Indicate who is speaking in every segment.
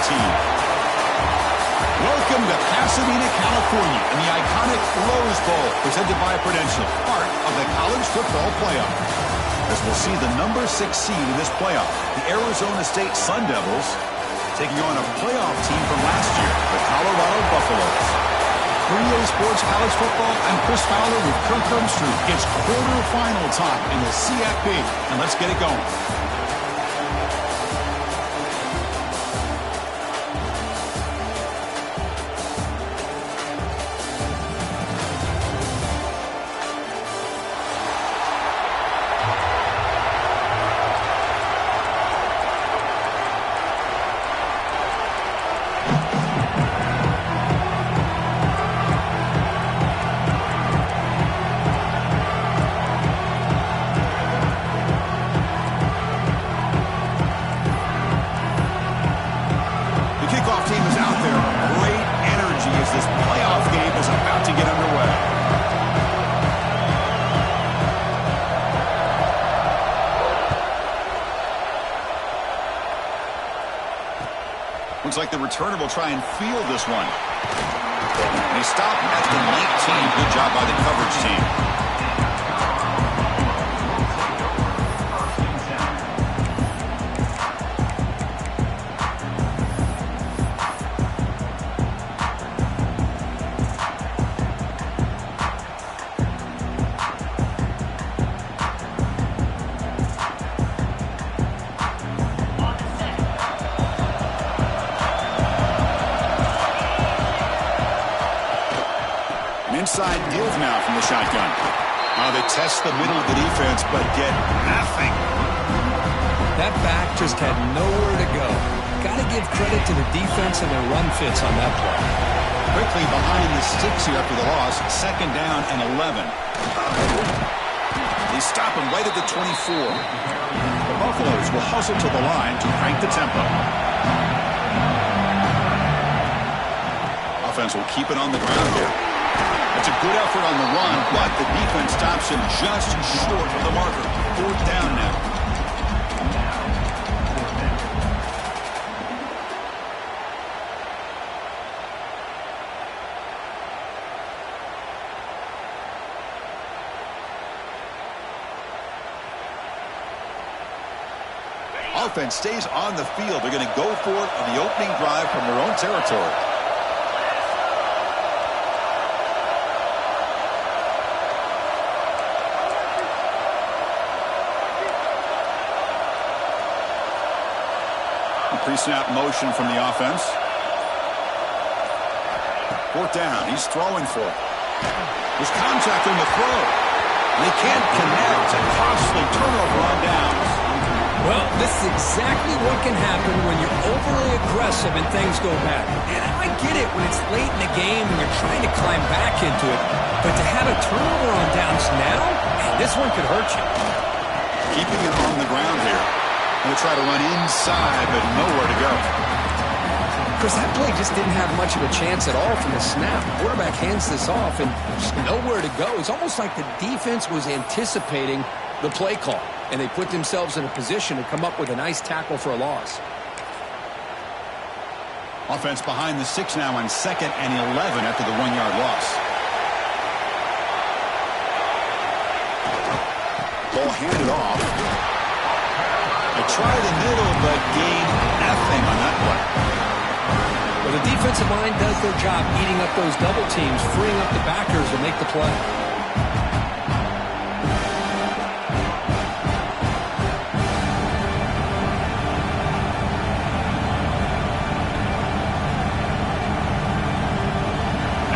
Speaker 1: team. Welcome to Pasadena, California, in the iconic Rose Bowl, presented by Prudential, part of the College Football Playoff. As we'll see the number 6 seed in this playoff, the Arizona State Sun Devils, taking on a playoff team from last year, the Colorado Buffaloes. 3A Sports College Football, I'm Chris Fowler with Kirk Herbstreit. It's quarterfinal time in the CFP, and let's get it going. Looks like the returner will try and field this one. And he stopped at the 19. Good job by the coverage team. Inside give now from the shotgun. They test the middle of the defense, but get nothing.
Speaker 2: That back just had nowhere to go. Got to give credit to the defense and their run fits on that play.
Speaker 1: Quickly behind the sticks here after the loss. 2nd down and 11. They stop him right at the 24. The Buffaloes will hustle to the line to crank the tempo. Offense will keep it on the ground here. It's a good effort on the run, but the defense stops him just short of the marker. 4th down now. Offense stays on the field. They're going to go for it on the opening drive from their own territory. Pre-snap motion from the offense. 4th down. He's throwing for it. There's contact on the throw. They can't connect. A costly turnover on downs.
Speaker 2: Well, this is exactly what can happen when you're overly aggressive and things go bad. And I get it when it's late in the game and you're trying to climb back into it. But to have a turnover on downs now, man, this one could hurt you.
Speaker 1: Keeping it on the ground here. Going to try to run inside, but nowhere to go.
Speaker 2: Chris, that play just didn't have much of a chance at all from the snap. The quarterback hands this off and just nowhere to go. It's almost like the defense was anticipating the play call, and they put themselves in a position to come up with a nice tackle for a loss.
Speaker 1: Offense behind the 6 now on 2nd and 11 after the 1-yard loss. Ball handed off. They try the middle, but gain nothing on that play.
Speaker 2: Well, the defensive line does their job eating up those double teams, freeing up the backers to make the play.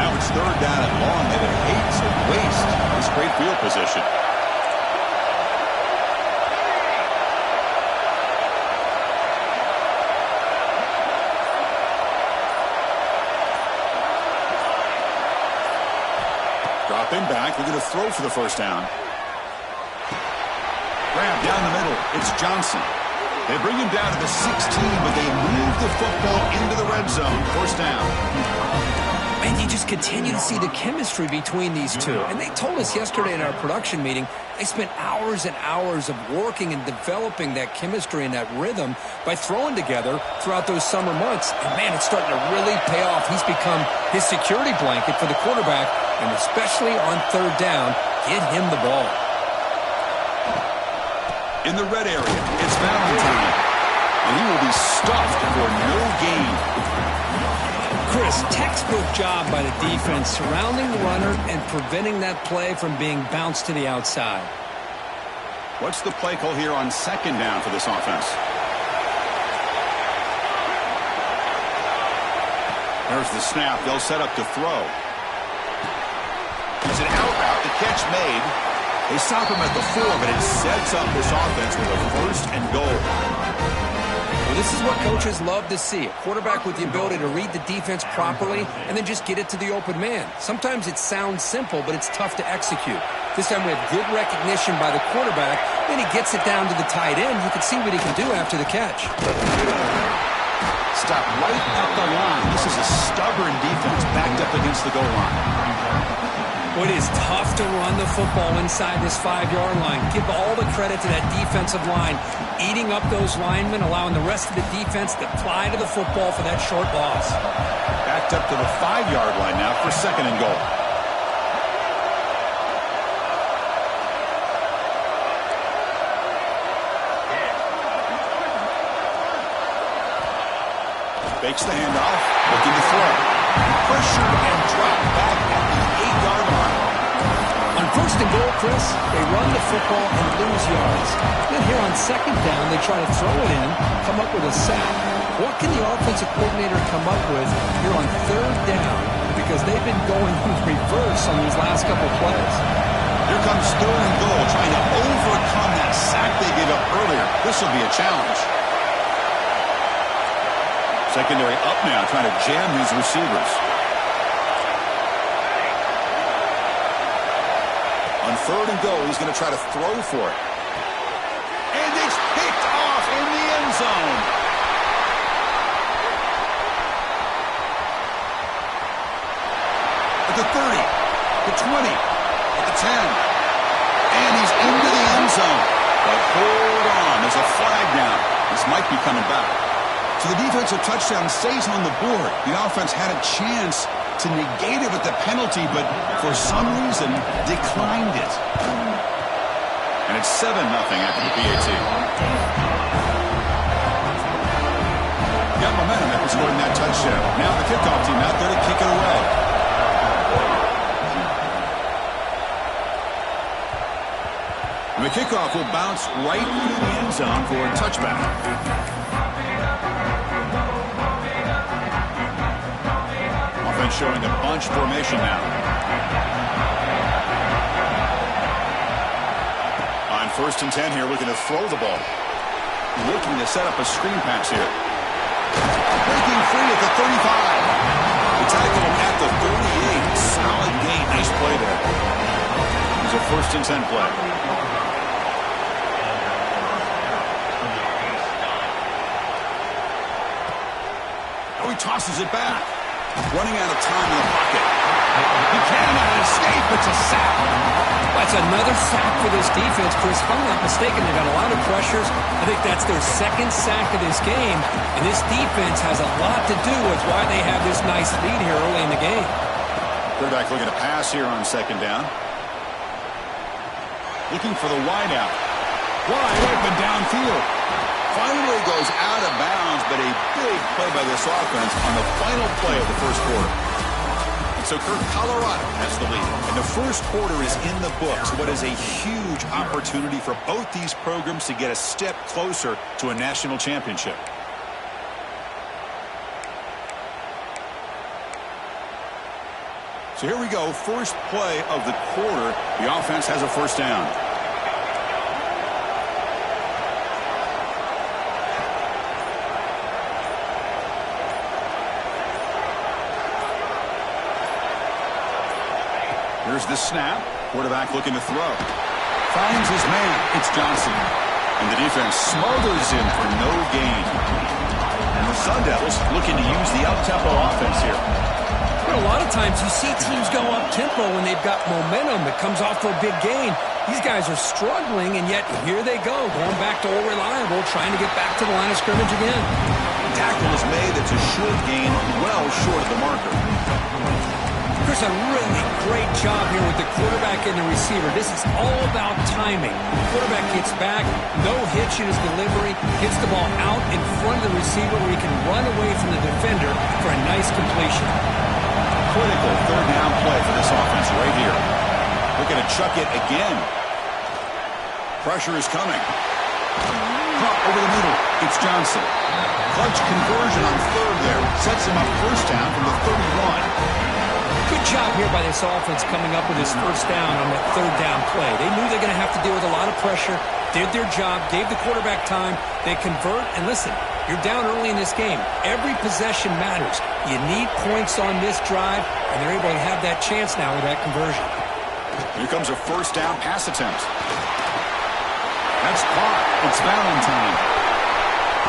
Speaker 1: Now it's 3rd down and long. They would hate to waste this great field position. Dropping back, they're going to throw for the 1st down. Grab down the middle, it's Johnson. They bring him down to the 16, but they move the football into the red zone. 1st down.
Speaker 2: And you just continue to see the chemistry between these two. And they told us yesterday in our production meeting, they spent hours and hours of working and developing that chemistry and that rhythm by throwing together throughout those summer months. And, man, it's starting to really pay off. He's become his security blanket for the quarterback, and especially on third down, get him the ball.
Speaker 1: In the red area, it's Valentine. And he will be stuffed for no gain.
Speaker 2: Chris, textbook job by the defense surrounding the runner and preventing that play from being bounced to the outside.
Speaker 1: What's the play call here on second down for this offense? There's the snap. They'll set up to throw. It's an out route. The catch made. They stop him at the 4, but it sets up this offense with a first and goal.
Speaker 2: Well, this is what coaches love to see. A quarterback with the ability to read the defense properly and then just get it to the open man. Sometimes it sounds simple, but it's tough to execute. This time we have good recognition by the quarterback. Then he gets it down to the tight end. You can see what he can do after the catch.
Speaker 1: Stop right at the line. This is a stubborn defense backed up against the goal line.
Speaker 2: Well, it is tough to run the football inside this 5-yard line. Give all the credit to that defensive line, eating up those linemen, allowing the rest of the defense to fly to the football for that short loss.
Speaker 1: Backed up to the 5-yard line now for second and goal. Fakes the handoff, looking to throw. Pressured and dropped back at the 8-yard line.
Speaker 2: On first and goal, Chris, they run the football and lose yards. Then here on second down, they try to throw it in, come up with a sack. What can the offensive coordinator come up with here on third down? Because they've been going in reverse on these last couple plays.
Speaker 1: Here comes third and goal, trying to overcome that sack they gave up earlier. This will be a challenge. Secondary up now, trying to jam these receivers. On third and goal, he's going to try to throw for it. And it's picked off in the end zone. At the 30, the 20, at the 10. And he's into the end zone. But hold on, there's a flag down. This might be coming back. So the defensive touchdown stays on the board. The offense had a chance to negate it with the penalty, but for some reason declined it. And it's 7-0 after the PAT. Got momentum after scoring that touchdown. Now the kickoff team out there to kick it away. And the kickoff will bounce right through the end zone for a touchback. Showing a bunch formation now. On first and 10 here, looking to throw the ball. Looking to set up a screen pass here. Breaking free at the 35. The tackle at the 38. Solid gain. Nice play there. It's a first and 10 play. Oh, he tosses it back. Running out of time in the pocket. He cannot escape. It's a sack.
Speaker 2: That's another sack for this defense, Chris. If I'm not mistaken, they've got a lot of pressures. I think that's their second sack of this game. And this defense has a lot to do with why they have this nice lead here early in the game.
Speaker 1: Quarterback looking to pass here on second down. Looking for the wideout. Wide open downfield. Finally goes out of bounds, but a big play by this offense on the final play of the first quarter. And so Kirk, Colorado has the lead. And the first quarter is in the books. What is a huge opportunity for both these programs to get a step closer to a national championship. So here we go. First play of the quarter. The offense has a first down. Here's the snap. Quarterback looking to throw. Finds his man. It's Johnson. And the defense smothers him for no gain. And the Sun Devils looking to use the up-tempo offense here.
Speaker 2: But a lot of times you see teams go up-tempo when they've got momentum that comes off for a big gain. These guys are struggling, and yet here they go, going back to old reliable, trying to get back to the line of scrimmage again.
Speaker 1: Tackle is made. That's a short gain, well short of the marker.
Speaker 2: There's a really great job here with the quarterback and the receiver. This is all about timing. Quarterback gets back, no hitch in his delivery, gets the ball out in front of the receiver where he can run away from the defender for a nice completion.
Speaker 1: Critical third down play for this offense right here. Looking to chuck it again. Pressure is coming. Drop over the middle. It's Johnson. Clutch conversion on third there. Sets him up first down from the 31.
Speaker 2: Good job here by this offense coming up with his first down on that third down play. They knew they're going to have to deal with a lot of pressure, did their job, gave the quarterback time. They convert, and listen, you're down early in this game. Every possession matters. You need points on this drive, and they're able to have that chance now with that conversion.
Speaker 1: Here comes a first down pass attempt. That's caught. It's Valentine.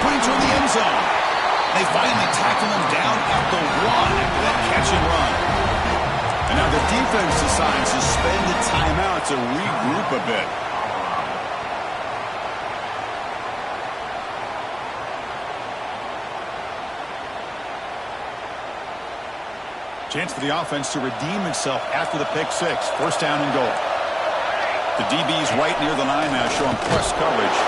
Speaker 1: Putting toward the end zone. They finally tackle him down at the 1 after that catch and run. And now the defense decides to spend a timeout to regroup a bit. Chance for the offense to redeem itself after the pick six. First down and goal. The DB's right near the line now, showing press coverage.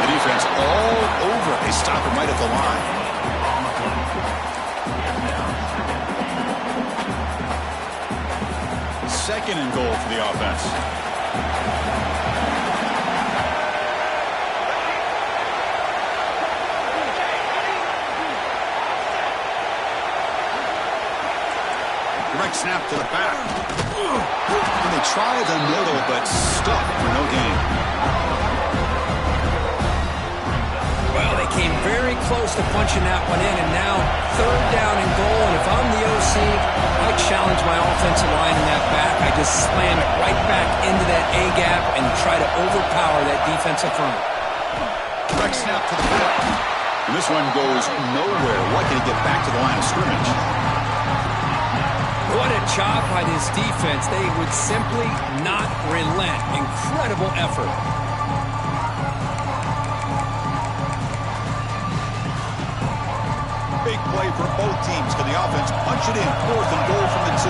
Speaker 1: The defense all over. They stop him right at the line. Second and goal for the offense. Direct snap to the back. And they try the middle, but stuck for no gain.
Speaker 2: Well, they came very close to punching that one in, and now third down and goal. And if I'm the OC, I challenge my offensive line in that back. I just slam it right back into that A-gap and try to overpower that defensive front.
Speaker 1: Direct snap to the back. And this one goes nowhere. Lucky to get back to the line of scrimmage.
Speaker 2: What a job by this defense. They would simply not relent. Incredible effort.
Speaker 1: Big play for both teams. Can the offense punch it in? Fourth and goal from the 2.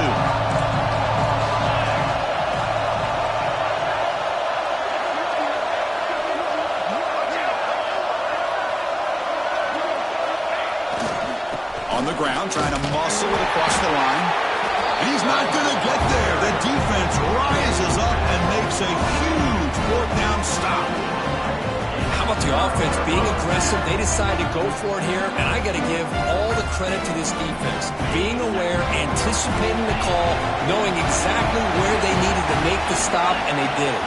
Speaker 1: On the ground, trying to muscle it across the line. And he's not going to get there. The defense rises up and makes a huge fourth down stop.
Speaker 2: How about the offense being aggressive? They decide to go for it here, and I got to give all the credit to this defense. Being aware, anticipating the call, knowing exactly where they needed to make the stop, and they did it.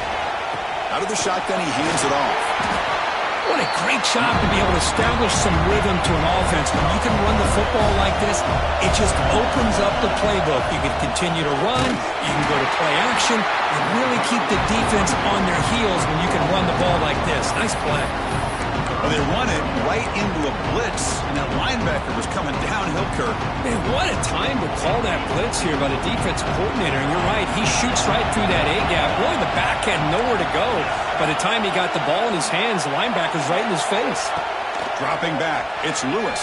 Speaker 1: Out of the shotgun, he hands it off.
Speaker 2: What a great job to be able to establish some rhythm to an offense. When you can run the football like this, it just opens up the playbook. You can continue to run, you can go to play action, and really keep the defense on their heels when you can run the ball like this. Nice play.
Speaker 1: Well, they run it right into a blitz, and that linebacker was coming downhill, Kirk.
Speaker 2: Man, what a time to call that blitz here by the defensive coordinator. And you're right, he shoots right through that A-gap. Really, the back had nowhere to go. By the time he got the ball in his hands, the linebacker's right in his face.
Speaker 1: Dropping back, it's Lewis.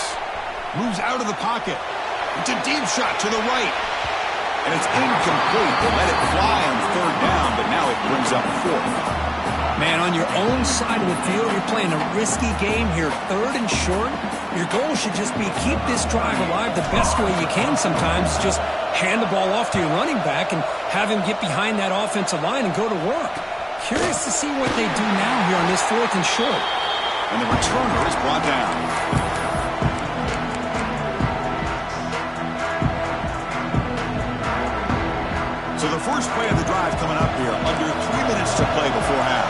Speaker 1: Moves out of the pocket. It's a deep shot to the right. And it's incomplete. They let it fly on third down, but now it brings up fourth.
Speaker 2: Man, on your own side of the field, you're playing a risky game here, third and short. Your goal should just be keep this drive alive the best way you can sometimes. Just hand the ball off to your running back and have him get behind that offensive line and go to work. Curious to see what they do now here on this fourth and short.
Speaker 1: And the returner is brought down. So the first play of the drive coming up here, under 3 minutes to play before half.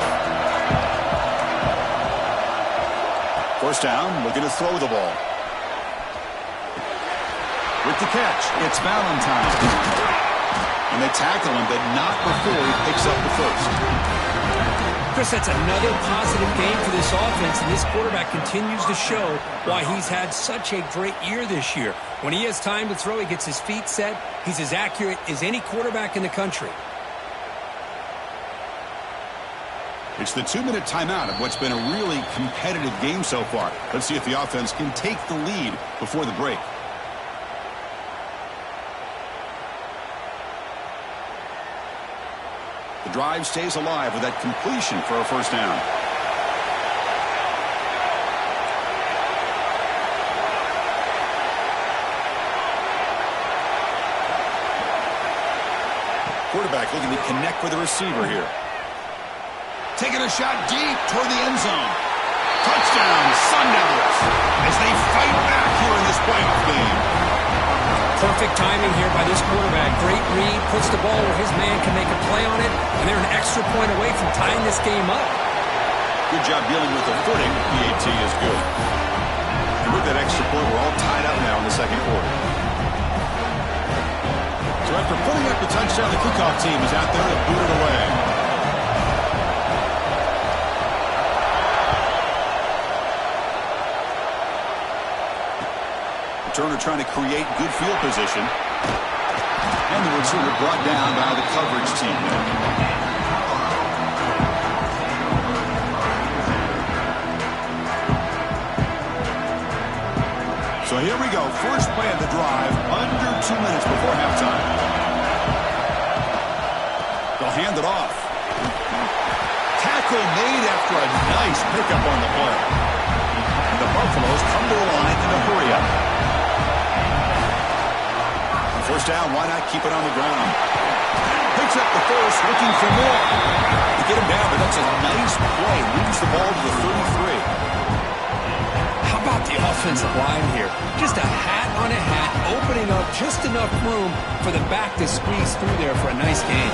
Speaker 1: First down, looking to throw the ball. With the catch, it's Valentine. And they tackle him, but not before he picks up the first.
Speaker 2: Chris, that's another positive game for this offense, and this quarterback continues to show why he's had such a great year this year. When he has time to throw, he gets his feet set. He's as accurate as any quarterback in the country.
Speaker 1: It's the 2-minute timeout of what's been a really competitive game so far. Let's see if the offense can take the lead before the break. The drive stays alive with that completion for a first down. Quarterback looking to connect with the receiver here. Taking a shot deep toward the end zone. Touchdown, Sun Devils, as they fight back here in this playoff game.
Speaker 2: Perfect timing here by this quarterback. Great read, puts the ball where his man can make a play on it, and they're an extra point away from tying this game up.
Speaker 1: Good job dealing with the footing. PAT is good. And with that extra point, we're all tied up now in the second quarter. So after putting up the touchdown, the kickoff team is out there to boot it away. Turner trying to create good field position. And the receiver brought down by the coverage team. So here we go. First play of the drive, under 2 minutes before halftime. They'll hand it off. Tackle made after a nice pickup on the play. And the Buffaloes come to the line in a hurry-up. First down, why not keep it on the ground? Picks up the first, looking for more. To get him down, but that's a nice play. Moves the ball to the 33.
Speaker 2: How about the offensive line here? Just a hat on a hat, opening up just enough room for the back to squeeze through there for a nice gain.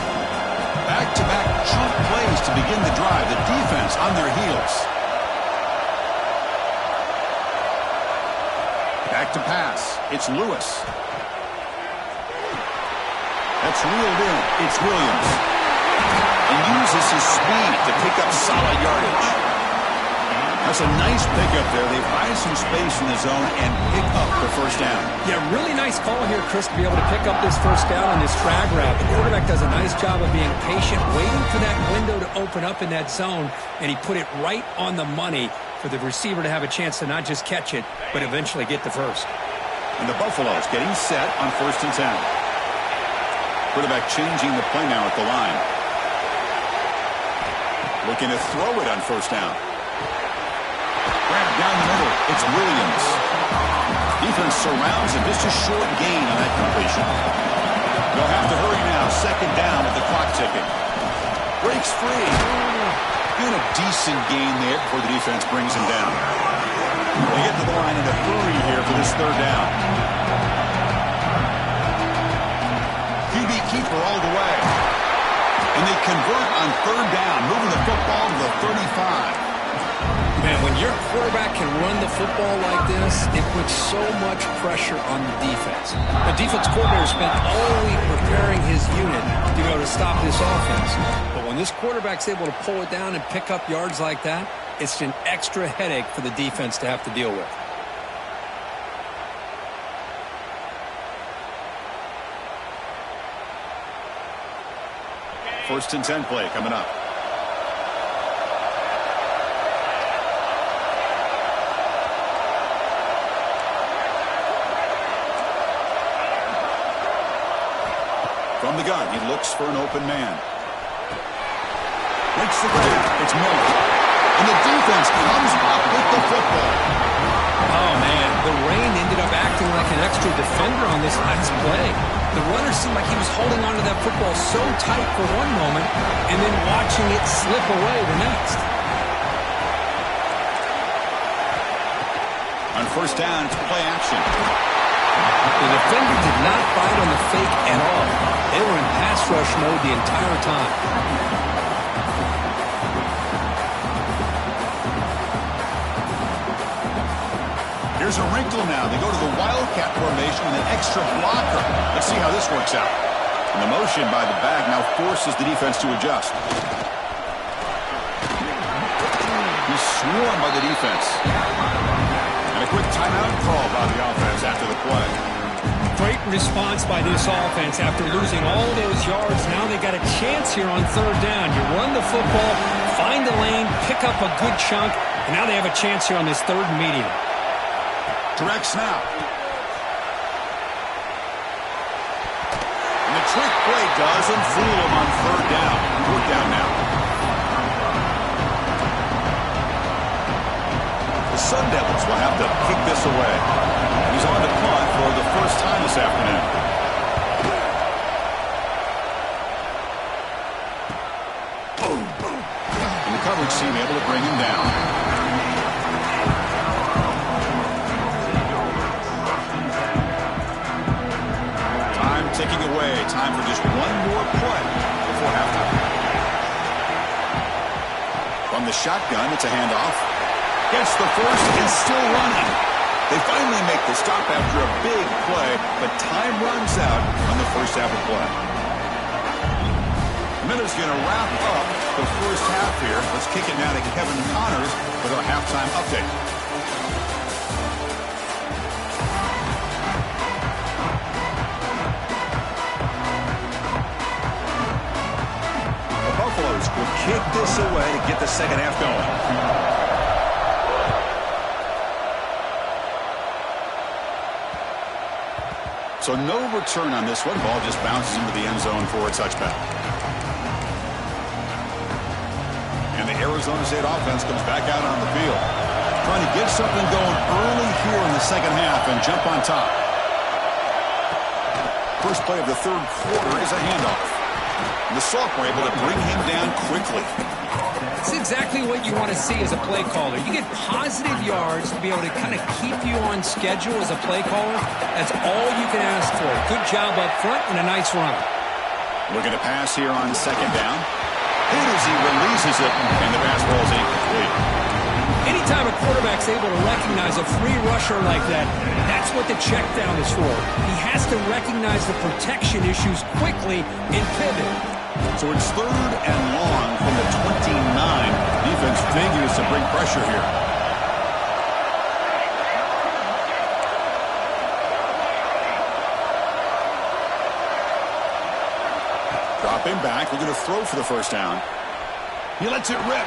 Speaker 1: Back-to-back chunk plays to begin the drive. The defense on their heels. Back to pass. It's Lewis. That's reeled in. It's Williams. And uses his speed to pick up solid yardage. That's a nice pickup there. They find some space in the zone and pick up the first down.
Speaker 2: Yeah, really nice call here, Chris, to be able to pick up this first down on this drag route. The quarterback does a nice job of being patient, waiting for that window to open up in that zone, and he put it right on the money for the receiver to have a chance to not just catch it, but eventually get the first.
Speaker 1: And the Buffaloes getting set on 1st and 10. Quarterback changing the play now at the line. Looking to throw it on first down. Grab down the middle. It's Williams. Defense surrounds him. Just a short gain on that completion. They'll have to hurry now. Second down with the clock ticking. Breaks free. And a decent gain there before the defense brings him down. They get to the line in a hurry here for this third down. QB keeper all the way. And they convert on third down, moving the football to the 35.
Speaker 2: Man, when your quarterback can run the football like this, it puts so much pressure on the defense. The defense coordinator spent all week preparing his unit to be able to stop this offense. But when this quarterback's able to pull it down and pick up yards like that, it's an extra headache for the defense to have to deal with.
Speaker 1: First and 10 play coming up. From the gun, he looks for an open man. Makes the grab. It's Miller. And the defense comes up with the football.
Speaker 2: Oh, man. The rain ended up acting like an extra defender on this last play. The runner seemed like he was holding onto that football so tight for one moment and then watching it slip away the next.
Speaker 1: On first down, it's play action.
Speaker 2: The defender did not bite on the fake at all. They were in pass rush mode the entire time.
Speaker 1: Here's a wrinkle now. They go to the Wildcat formation with an extra blocker. Let's see how this works out. And the motion by the back now forces the defense to adjust. He's swarmed by the defense. And a quick timeout call by the offense after the play.
Speaker 3: Great response by this offense after losing all those yards. Now they got a chance here on third down. You run the football, find the lane, pick up a good chunk, and now they have a chance here on this third and medium.
Speaker 1: Direct snap. And the trick play doesn't fool him on third down. Fourth down now. The Sun Devils will have to kick this away. He's on to punt for the first time this afternoon. And the coverage team able to bring him down. Time ticking away. Time for just one more play before halftime. From the shotgun, it's a handoff. Gets the first and still running. They finally make the stop after a big play, but time runs out on the first half of play. Miller's going to wrap up the first half here. Let's kick it now to Kevin Connors with our halftime update. The Buffaloes will kick this away to get the second half going. So no return on this one. Ball just bounces into the end zone for a touchback. And the Arizona State offense comes back out on the field. Trying to get something going early here in the second half and jump on top. First play of the third quarter is a handoff. And the Salk were able to bring him down quickly.
Speaker 3: It's exactly what you want to see as a play caller. You get positive yards to be able to kind of keep you on schedule as a play caller. That's all you can ask for. Good job up front and a nice run.
Speaker 1: Looking to pass here on second down. And as he releases it, and the pass ball is incomplete.
Speaker 3: Anytime a quarterback's able to recognize a free rusher like that, that's what the check down is for. He has to recognize the protection issues quickly and pivot.
Speaker 1: So it's third and long from the 29. Defense figures to bring pressure here. Dropping back, looking to throw for the first down. He lets it rip.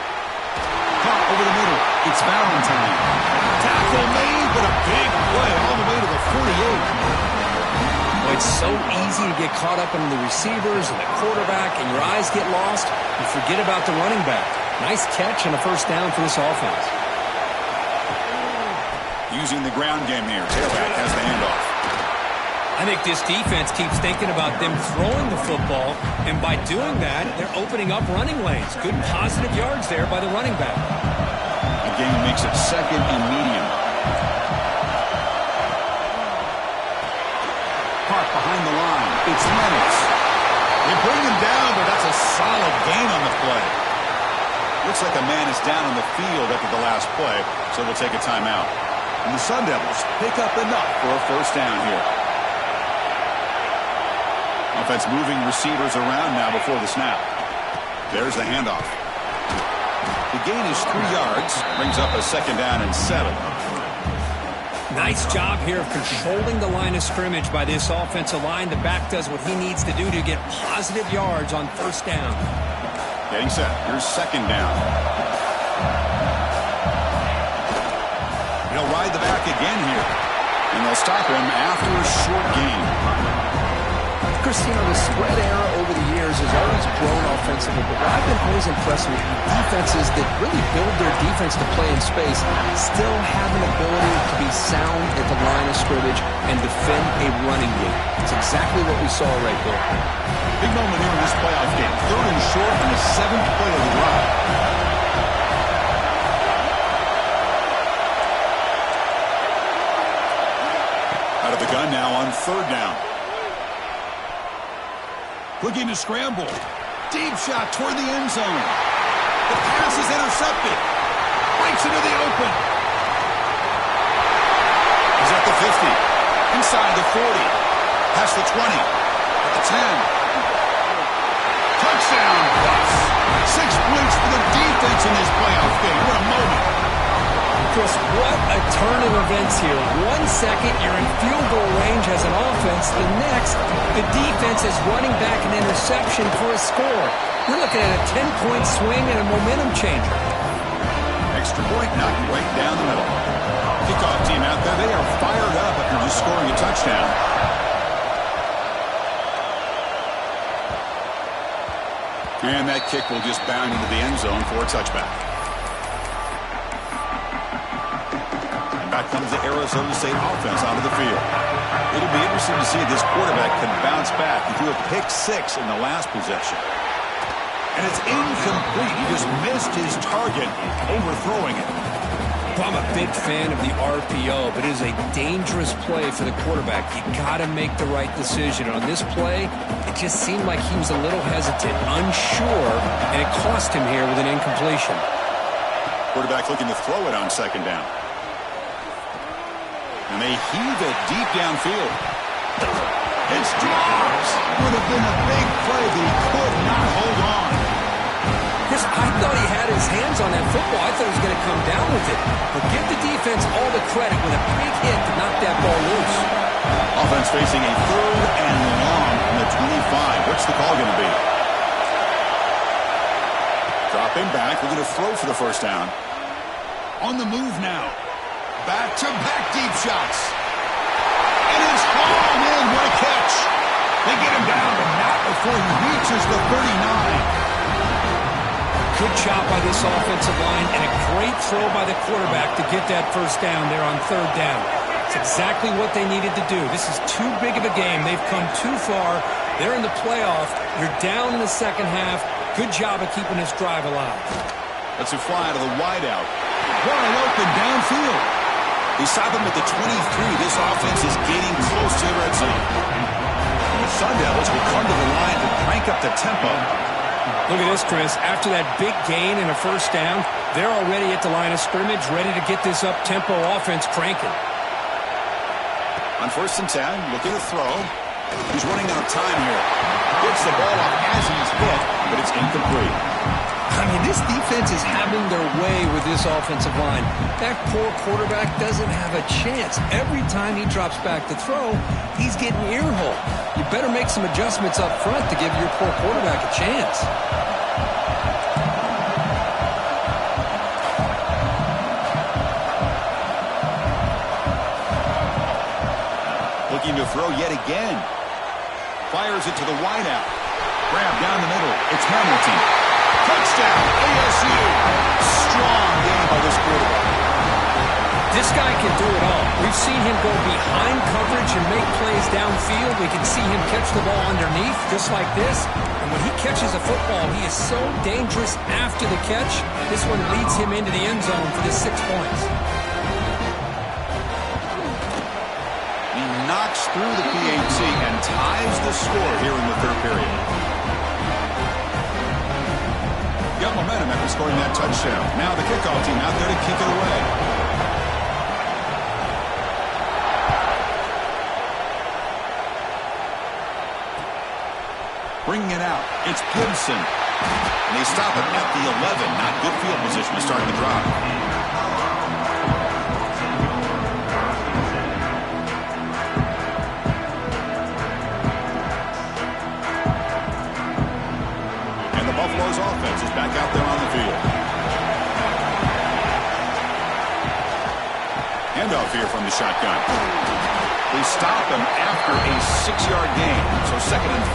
Speaker 1: Caught over the middle. It's Valentine. Tackle made, but a big play all the way to the 48.
Speaker 2: It's so easy to get caught up in the receivers and the quarterback, and your eyes get lost. You forget about the running back. Nice catch and a first down for this offense.
Speaker 1: Using the ground game here. Tailback has the handoff.
Speaker 3: I think this defense keeps thinking about them throwing the football, and by doing that, they're opening up running lanes. Good positive yards there by the running back.
Speaker 1: The game makes it second and medium. Park behind the line. It's Lennox. They bring him down, but that's a solid gain on the play. Looks like a man is down on the field after the last play, so they'll take a timeout. And the Sun Devils pick up enough for a first down here. Offense moving receivers around now before the snap. There's the handoff. The gain is 3 yards, brings up a second down and 7.
Speaker 3: Nice job here of controlling the line of scrimmage by this offensive line. The back does what he needs to do to get positive yards on first down.
Speaker 1: Getting set. Here's second down. He'll ride the back again here. And they'll stop him after a short gain.
Speaker 2: Christine, the spread era over the years has always grown offensively, but what I've been always impressed with defenses that really build their defense to play in space still have an ability to be sound at the line of scrimmage and defend a running game. It's exactly what we saw right there.
Speaker 1: Big moment here in this playoff game. Third and short on the 7th play of the drive. Out of the gun now on third down. Looking to scramble. Deep shot toward the end zone. The pass is intercepted. Breaks into the open. He's at the 50. Inside the 40. Past the 20. At the 10. Touchdown. Bucks. 6 points for the defense. defense in this playoff game. What a moment.
Speaker 3: Chris, what a turn of events here. 1 second, you're in field goal range as an offense. The next, the defense is running back an interception for a score. We're looking at a 10-point swing and a momentum changer.
Speaker 1: Extra point knocked right down the middle. Kickoff team out there, they are fired up after just scoring a touchdown. And that kick will just bound into the end zone for a touchback. And back comes the Arizona State offense onto the field. It'll be interesting to see if this quarterback can bounce back. He threw a pick-6 in the last possession. And it's incomplete. He just missed his target, overthrowing it.
Speaker 2: Well, I'm a big fan of the RPO, but it is a dangerous play for the quarterback. You got to make the right decision. On this play, it just seemed like he was a little hesitant, unsure, and it cost him here with an incompletion.
Speaker 1: Quarterback looking to throw it on second down. And they heave it deep downfield. It's dropped. Would have been a big play, but he could not hold on.
Speaker 2: Chris, I thought he had his hands on that football. I thought he was going to come down with it. But give the defense all the credit with a big hit to knock that ball loose.
Speaker 1: Offense facing a 3rd and long from the 25. What's the call going to be? Dropping back. We're going to throw for the first down. On the move now. Back-to-back deep shots. And it's hauled in. What a catch. They get him down, but not before he reaches the 39.
Speaker 3: Good job by this offensive line and a great throw by the quarterback to get that first down there on 3rd down. It's exactly what they needed to do. This is too big of a game. They've come too far. They're in the playoff. You're down in the second half. Good job of keeping this drive alive.
Speaker 1: Let's fly to the wideout. Wide open downfield. They stop him at the 23. This offense is getting close to the red zone. And the Sun Devils will come to the line to crank up the tempo.
Speaker 3: Look at this, Chris. After that big gain and a first down, they're already at the line of scrimmage, ready to get this up-tempo offense cranking.
Speaker 1: On 1st and 10, looking to throw. He's running out of time here. Gets the ball off as he's hit, but it's incomplete.
Speaker 2: I mean, this defense is having their way with this offensive line. That poor quarterback doesn't have a chance. Every time he drops back to throw, he's getting ear-holed. You better make some adjustments up front to give your poor quarterback a chance.
Speaker 1: Looking to throw yet again. Fires it to the wideout. Grab down the middle. It's Hamilton. Touchdown, ASU. Strong game by this quarterback.
Speaker 3: This guy can do it all. We've seen him go behind coverage and make plays downfield. We can see him catch the ball underneath, just like this. And when he catches a football, he is so dangerous after the catch. This one leads him into the end zone for the 6 points.
Speaker 1: He knocks through the PAT and ties the score here in the 3rd period. Got momentum after scoring that touchdown. Now the kickoff team out there to kick it away. Bringing it out. It's Gibson. And they stop it at the 11. Not good field position to start the drive. Buffalo's offense is back out there on the field. Handoff here from the shotgun. They stop him after a 6-yard gain, so 2nd and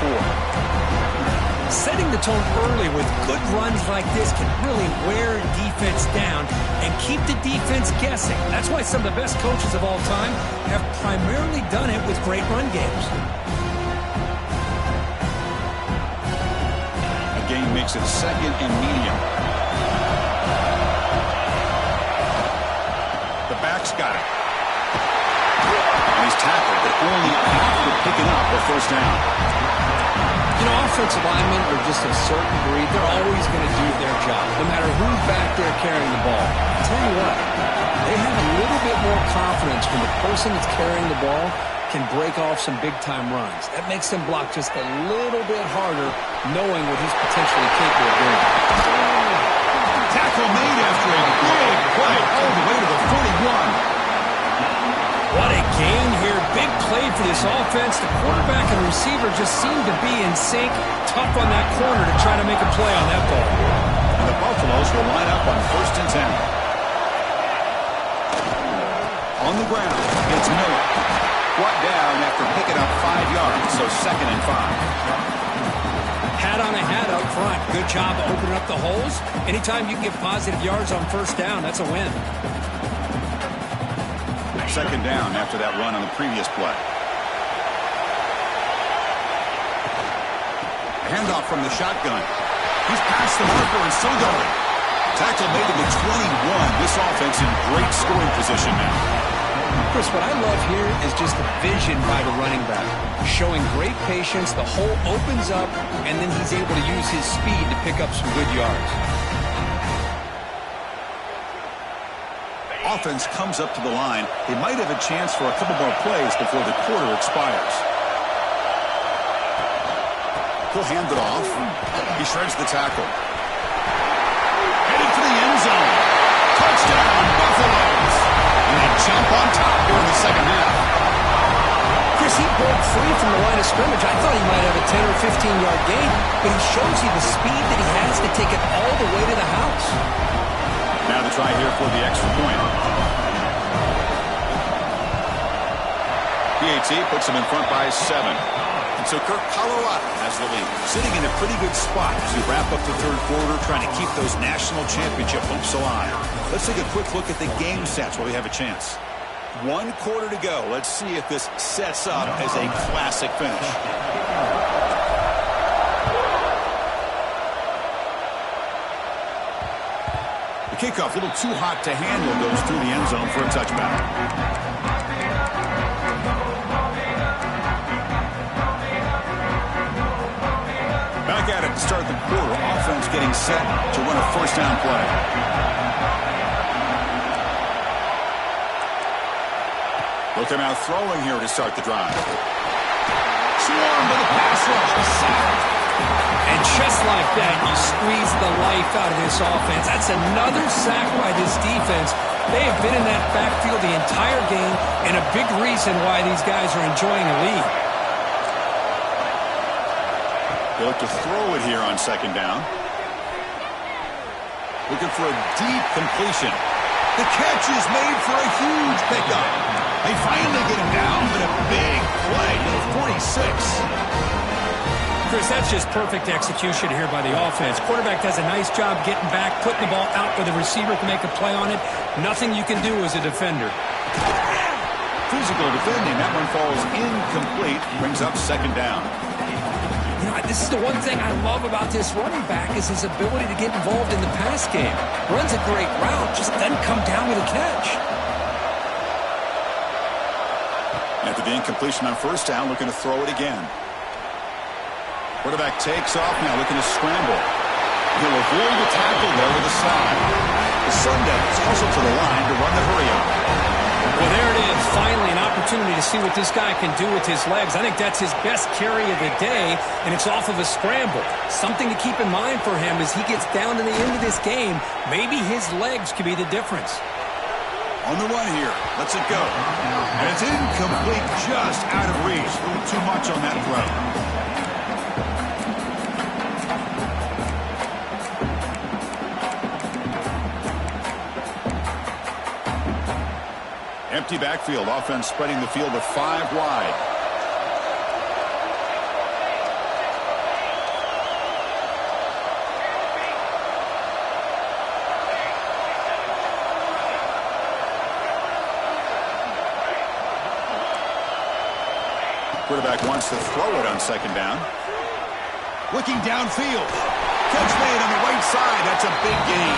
Speaker 1: 4.
Speaker 3: Setting the tone early with good runs like this can really wear defense down and keep the defense guessing. That's why some of the best coaches of all time have primarily done it with great run games.
Speaker 1: Game makes it 2nd and medium. The back's got it. And he's tackled, but only after picking up a first down.
Speaker 2: You know, offensive linemen are just a certain breed. They're always going to do their job, no matter who's back there carrying the ball. I'll tell you what, they have a little bit more confidence when the person that's carrying the ball can break off some big-time runs. That makes them block just a little bit harder, knowing what he's potentially capable of doing.
Speaker 1: tackle made after a big play all the way to the 41.
Speaker 3: What a gain here. Big play for this offense. The quarterback and receiver just seem to be in sync. Tough on that corner to try to make a play on that ball.
Speaker 1: And the Buffaloes will line up on 1st and 10. On the ground, it's Miller. Brought down after picking up 5 yards, so 2nd and 5.
Speaker 3: Hat on a hat up front. Good job opening up the holes. Anytime you can get positive yards on 1st down, that's a win.
Speaker 1: 2nd down after that run on the previous play. Handoff from the shotgun. He's past the marker and still going. Tackle made to the 21. This offense in great scoring position now.
Speaker 2: Chris, what I love here is just the vision by the running back. Showing great patience, the hole opens up, and then he's able to use his speed to pick up some good yards.
Speaker 1: Offense comes up to the line. They might have a chance for a couple more plays before the quarter expires. He'll hand it off. He shreds the tackle. Headed for the end zone. Touchdown, Buffaloes. And they jump on top here in the 2nd half.
Speaker 2: Chris, he broke free from the line of scrimmage. I thought he might have a 10 or 15-yard gain, but he shows you the speed that he has to take it all the way to the house.
Speaker 1: Now the try here for the extra point. PAT puts him in front by 7. And so Kirk, Colorado has the lead. Sitting in a pretty good spot as we wrap up the 3rd quarter, trying to keep those national championship hopes alive. Let's take a quick look at the game stats while we have a chance. 1 quarter to go. Let's see if this sets up as a classic finish. The kickoff, a little too hot to handle, goes through the end zone for a touchback. Back at it to start the quarter. Offense getting set to run a 1st down play. Looking out throwing here to start the drive. Swarmed by the pass rush. Sacked.
Speaker 3: And just like that, you squeeze the life out of this offense. That's another sack by this defense. They have been in that backfield the entire game, and a big reason why these guys are enjoying the lead.
Speaker 1: They look to throw it here on 2nd down. Looking for a deep completion. The catch is made for a huge pickup. They finally get him down, but a big play to the 46.
Speaker 3: Chris, that's just perfect execution here by the offense. Quarterback does a nice job getting back, putting the ball out where the receiver can make a play on it. Nothing you can do as a defender.
Speaker 1: Physical defending. That one falls incomplete. Brings up 2nd down.
Speaker 2: You know, this is the one thing I love about this running back is his ability to get involved in the pass game. Runs a great route, just doesn't come down with a catch.
Speaker 1: After the incompletion on 1st down, looking to throw it again. Quarterback takes off now, looking to scramble. He'll avoid the tackle there with a slide. The Sundowns hustle to the line to run the hurry-up.
Speaker 3: Well, there it is. Finally, an opportunity to see what this guy can do with his legs. I think that's his best carry of the day, and it's off of a scramble. Something to keep in mind for him as he gets down to the end of this game. Maybe his legs could be the difference.
Speaker 1: On the run here. Lets it go. And it's incomplete, just out of reach. A little too much on that throw. Empty backfield. Offense spreading the field with 5 wide. Quarterback wants to throw it on 2nd down. Looking downfield. Catch made on the right side. That's a big gain.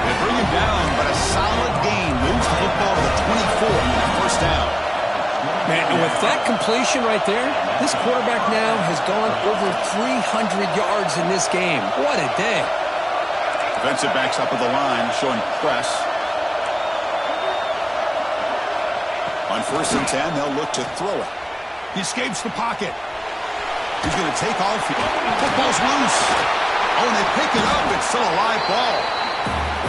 Speaker 1: They bring him down, but a solid gain. Moves the football to the 24 on 1st down.
Speaker 2: Man, and with that completion right there, this quarterback now has gone over 300 yards in this game. What a day.
Speaker 1: Defensive backs up at the line, showing press. On 1st and 10, they'll look to throw it. He escapes the pocket. He's going to take off. Football's loose. Oh, and they pick it up. It's still a live ball.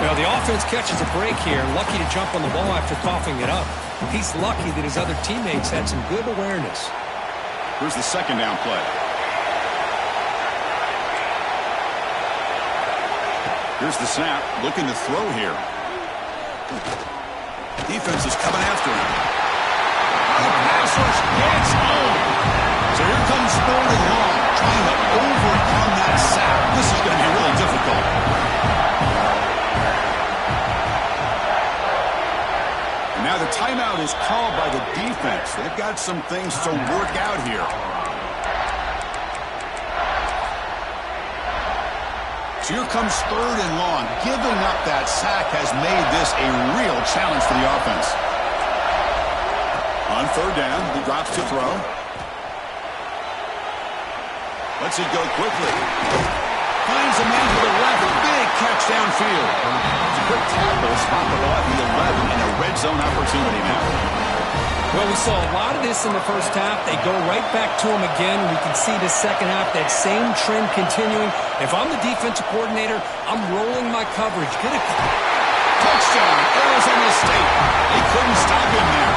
Speaker 3: Well, the offense catches a break here, lucky to jump on the ball after coughing it up. He's lucky that his other teammates had some good awareness.
Speaker 1: Here's the second down play. Here's the snap, looking to throw here. Defense is coming after him. The pass rush gets home. So here comes 3rd and long, trying to overcome that sack. This is going to be really difficult. And now the timeout is called by the defense. They've got some things to work out here. So here comes 3rd and long. Giving up that sack has made this a real challenge for the offense. On 3rd down, he drops to throw. Lets it go quickly. Finds a man to the left. Big catch downfield. It's a quick tackle. Spot the ball at the 11 in a red zone opportunity now.
Speaker 3: Well, we saw a lot of this in the first half. They go right back to him again. We can see the second half, that same trend continuing. If I'm the defensive coordinator, I'm rolling my coverage. Get it.
Speaker 1: Touchdown, Arizona State. They couldn't stop him there.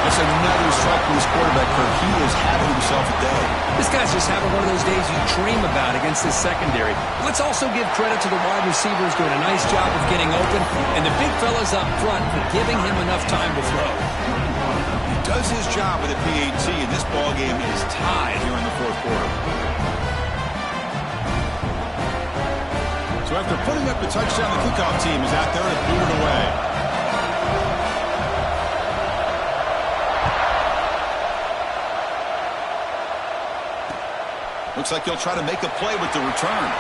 Speaker 1: That's another strike from his quarterback, Kirk. He is having himself a day.
Speaker 3: This guy's just having one of those days you dream about against this secondary. Let's also give credit to the wide receivers doing a nice job of getting open, and the big fellas up front for giving him enough time to throw.
Speaker 1: He does his job with a PAT, and this ball game is tied here in the 4th quarter. So after putting up the touchdown, the kickoff team is out there to boot it away. Looks like he'll try to make a play with the return.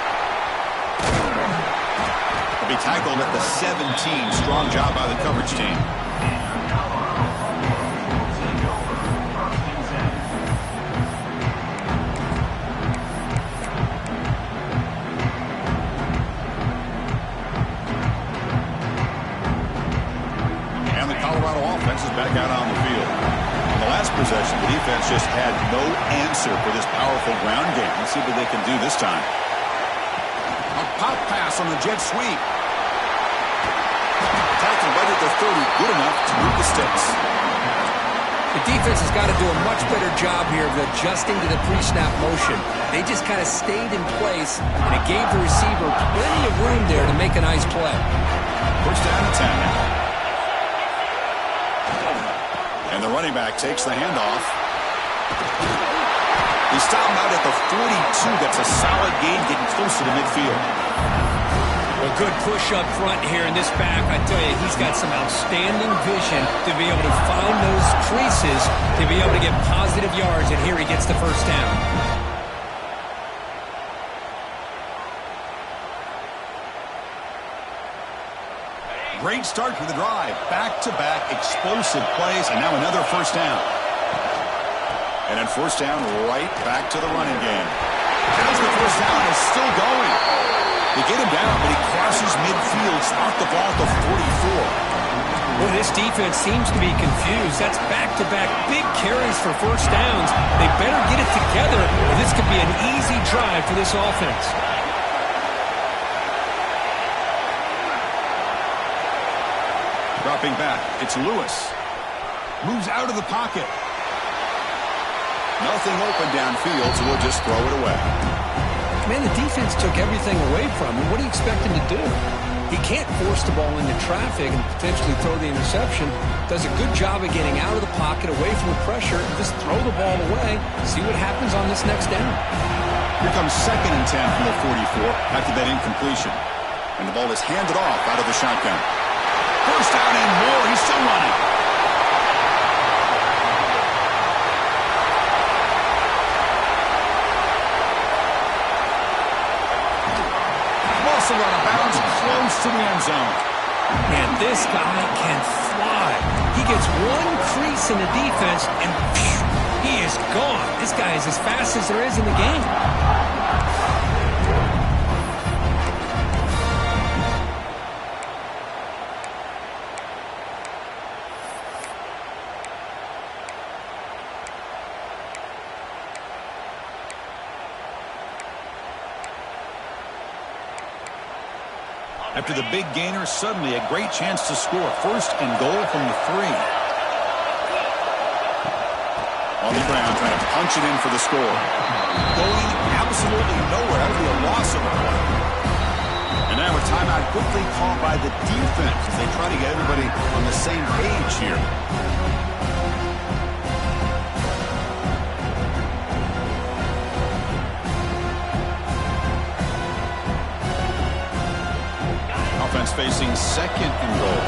Speaker 1: He'll be tackled at the 17. Strong job by the coverage team. And the Colorado offense is back out on the field. In the last possession, the defense just had no answer for this powerful ground game. Let's see what they can do this time. A pop pass on the jet sweep. Tackle right at the 30, good enough to move the sticks.
Speaker 3: The defense has got to do a much better job here of adjusting to the pre-snap motion. They just kind of stayed in place, and it gave the receiver plenty of room there to make a nice play.
Speaker 1: First down and 10 now. And the running back takes the handoff. He stopped him out at the 42. That's a solid gain, getting closer to midfield.
Speaker 3: A good push up front here in this back. I tell you, he's got some outstanding vision to be able to find those creases, to be able to get positive yards, and here he gets the first down.
Speaker 1: Great start for the drive. Back-to-back explosive plays, and now another first down. And then first down right back to the running game. Has the first down, is still going. They get him down, but he crosses midfield, spot the ball at the 44.
Speaker 3: Well, this defense seems to be confused. That's back-to-back big carries for first downs. They better get it together, or this could be an easy drive for this offense.
Speaker 1: Dropping back, it's Lewis. Moves out of the pocket. Nothing open downfield, so we'll just throw it away.
Speaker 3: Man, the defense took everything away from him. What do you expect him to do? He can't force the ball into traffic and potentially throw the interception. Does a good job of getting out of the pocket, away from the pressure, just throw the ball away, see what happens on this next down.
Speaker 1: Here comes 2nd and 10 from the 44 after that incompletion. And the ball is handed off out of the shotgun. First down and more. He's still running. Ball's out of bounds, close to the end zone.
Speaker 3: Man, this guy can fly. He gets one crease in the defense, and phew, he is gone. This guy is as fast as there is in the game.
Speaker 1: After the big gainer, suddenly a great chance to score. First and goal from the 3. On the ground, trying to punch it in for the score. Going absolutely nowhere. That would be a loss of a point. And now a timeout quickly called by the defense as they try to get everybody on the same page here. Offense facing second and goal.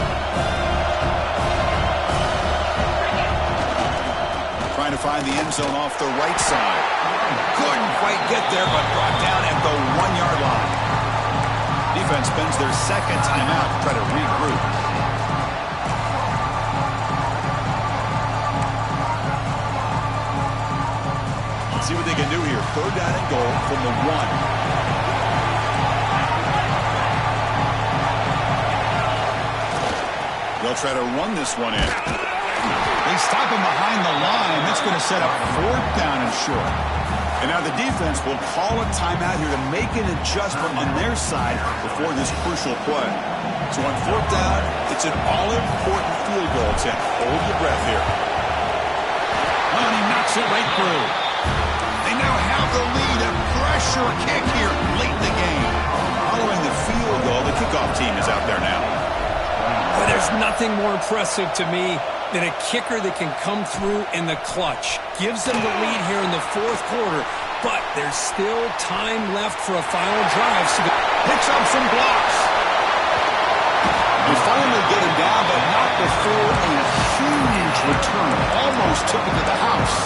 Speaker 1: Trying to find the end zone off the right side. Couldn't quite get there, but brought down at the 1-yard line. Defense spends their second timeout to try to regroup. Let's see what they can do here. Third down and goal from the 1. They'll try to run this one in. They stop him behind the line. That's going to set up fourth down and short. And now the defense will call a timeout here to make an adjustment on their side before this crucial play. So on fourth down, it's an all-important field goal attempt. Hold your breath here. Oh, and he knocks it right through. They now have the lead. A pressure kick here late in the game. Following the field goal, the kickoff team is out there now.
Speaker 3: Well, there's nothing more impressive to me than a kicker that can come through in the clutch. Gives them the lead here in the fourth quarter, but there's still time left for a final drive. So
Speaker 1: picks up some blocks. They finally get him down, but not before a huge return. Almost took it to the house.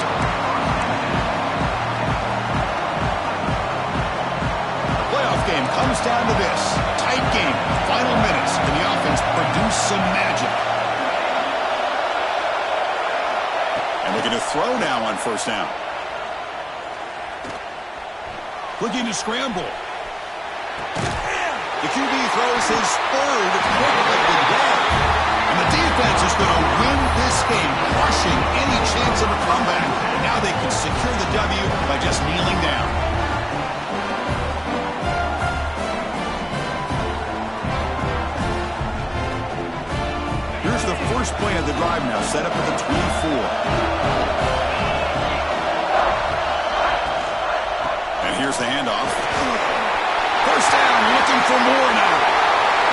Speaker 1: The playoff game comes down to this. Tight game, final minutes, and the offense produced some magic. And looking to throw now on first down. Looking to scramble. The QB throws his third quickly to death. And the defense is going to win this game, crushing any chance of a comeback. Now they can secure the W by just kneeling down. Here's the first play of the drive now, set up at the 24. And here's the handoff. First down, looking for more now.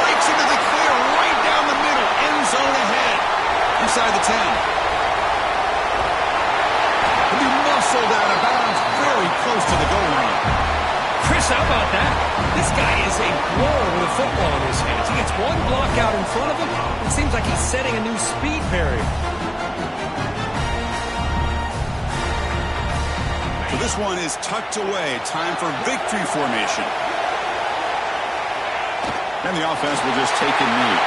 Speaker 1: Breaks into the clear, right down the middle, end zone ahead. Inside the 10. He'll be muscled out of bounds, very close to the goal line.
Speaker 3: Chris, how about that? This guy is a blower with a football in his hands. He gets one block out in front of him. It seems like he's setting a new speed barrier.
Speaker 1: So this one is tucked away. Time for victory formation. And the offense will just take a knee.